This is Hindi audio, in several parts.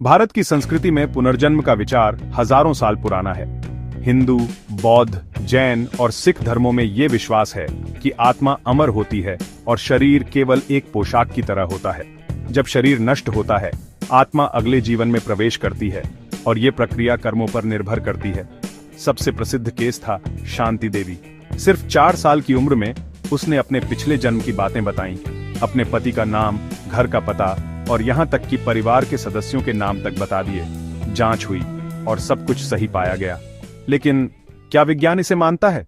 भारत की संस्कृति में पुनर्जन्म का विचार हजारों साल पुराना है। हिंदू, बौद्ध, जैन और सिख धर्मों में ये विश्वास है कि आत्मा अमर होती है और शरीर केवल एक पोशाक की तरह होता है। जब शरीर नष्ट होता है, आत्मा अगले जीवन में प्रवेश करती है और ये प्रक्रिया कर्मों पर निर्भर करती है। सबसे प्रसिद्ध केस था शांति देवी। सिर्फ 4 साल की उम्र में उसने अपने पिछले जन्म की बातें बताईं, अपने पति का नाम, घर का पता और यहाँ तक कि परिवार के सदस्यों के नाम तक बता दिए। जांच हुई और सब कुछ सही पाया गया। लेकिन क्या विज्ञान इसे मानता है?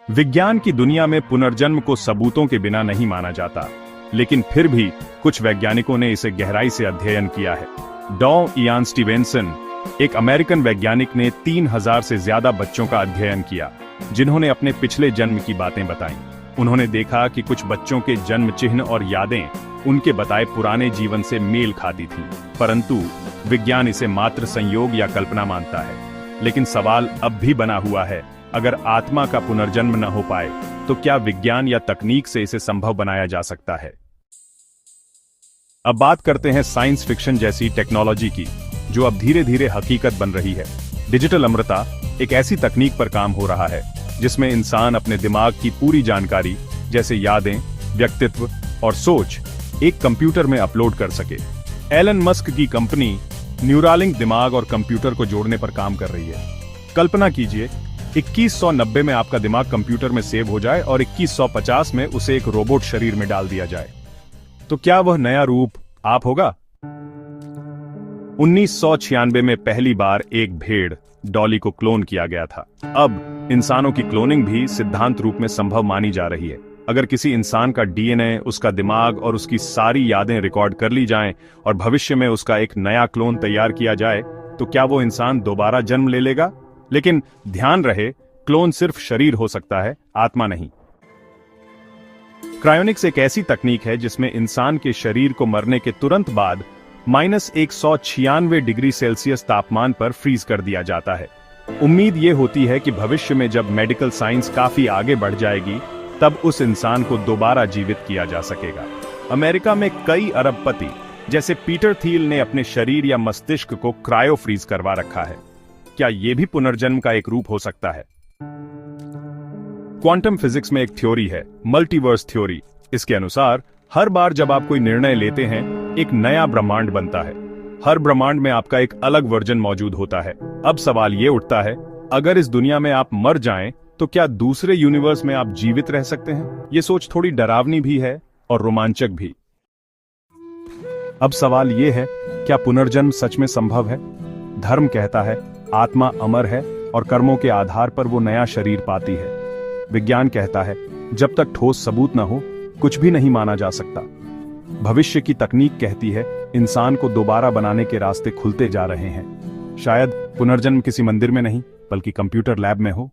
विज्ञान की दुनिया में पुनर्जन्म को सबूतों के बिना नहीं माना जाता, लेकिन फिर भी कुछ वैज्ञानिकों ने इसे गहराई से अध्ययन किया है। डॉ इयान स्टीवेंसन, एक अमेरिकन वैज्ञानिक ने 3000 से ज्यादा बच्चों का अध्ययन किया, जिन्होंने अपने पिछले जन्म की बातें बताईं। उन्होंने देखा कि कुछ बच्चों के जन्म चिन्ह और यादें उनके बताए पुराने जीवन से मेल खाती थीं, परंतु विज्ञान इसे मात्र संयोग या कल्पना मानता है। लेकिन सवाल अब भी बना हुआ है, अगर आत्मा का पुनर्जन्म न हो पाए तो क्या विज्ञान या तकनीक से इसे संभव बनाया जा सकता है? अब बात करते हैं साइंस फिक्शन जैसी टेक्नोलॉजी की, जो अब धीरे धीरे हकीकत बन रही है। डिजिटल अमृता एक ऐसी तकनीक पर काम हो रहा है जिसमें इंसान अपने दिमाग की पूरी जानकारी, जैसे यादें, व्यक्तित्व और सोच, एक कंप्यूटर में अपलोड कर सके। एलन मस्क की कंपनी न्यूरालिंक दिमाग और कंप्यूटर को जोड़ने पर काम कर रही है। कल्पना कीजिए, 2190 में आपका दिमाग कंप्यूटर में सेव हो जाए और 2150 में उसे एक रोबोट शरीर में डाल दिया जाए, तो क्या वह नया रूप आप होगा? 1996 में पहली बार एक भेड़ डॉली को क्लोन किया गया था। अब इंसानों की क्लोनिंग भी सिद्धांत रूप में संभव मानी जा रही है। अगर किसी इंसान का डीएनए, उसका दिमाग और उसकी सारी यादें रिकॉर्ड कर ली जाएं और भविष्य में उसका एक नया क्लोन तैयार किया जाए, तो क्या वो इंसान दोबारा जन्म ले लेगा? लेकिन ध्यान रहे, क्लोन सिर्फ शरीर हो सकता है, आत्मा नहीं। क्रायोनिक्स एक ऐसी तकनीक है जिसमें इंसान के शरीर को मरने के तुरंत बाद -196 डिग्री सेल्सियस तापमान पर फ्रीज कर दिया जाता है। उम्मीद ये होती है कि भविष्य में जब मेडिकल साइंस काफी आगे बढ़ जाएगी, तब उस इंसान को दोबारा जीवित किया जा सकेगा। अमेरिका में कई अरबपति जैसे पीटर थील ने अपने शरीर या मस्तिष्क को क्रायो फ्रीज करवा रखा है। क्या यह भी पुनर्जन्म का एक रूप हो सकता है? क्वांटम फिजिक्स में एक थ्योरी है, मल्टीवर्स थ्योरी। इसके अनुसार हर बार जब आप कोई निर्णय लेते हैं, एक नया ब्रह्मांड बनता है। हर ब्रह्मांड में आपका एक अलग वर्जन मौजूद होता है। अब सवाल यह उठता है, अगर इस दुनिया में आप मर जाएं, तो क्या दूसरे यूनिवर्स में आप जीवित रह सकते हैं? ये सोच थोड़ी डरावनी भी है और रोमांचक भी। अब सवाल यह है, क्या पुनर्जन्म सच में संभव है? धर्म कहता है आत्मा अमर है और कर्मों के आधार पर वो नया शरीर पाती है। विज्ञान कहता है जब तक ठोस सबूत न हो, कुछ भी नहीं माना जा सकता। भविष्य की तकनीक कहती है इंसान को दोबारा बनाने के रास्ते खुलते जा रहे हैं। शायद पुनर्जन्म किसी मंदिर में नहीं, बल्कि कंप्यूटर लैब में हो।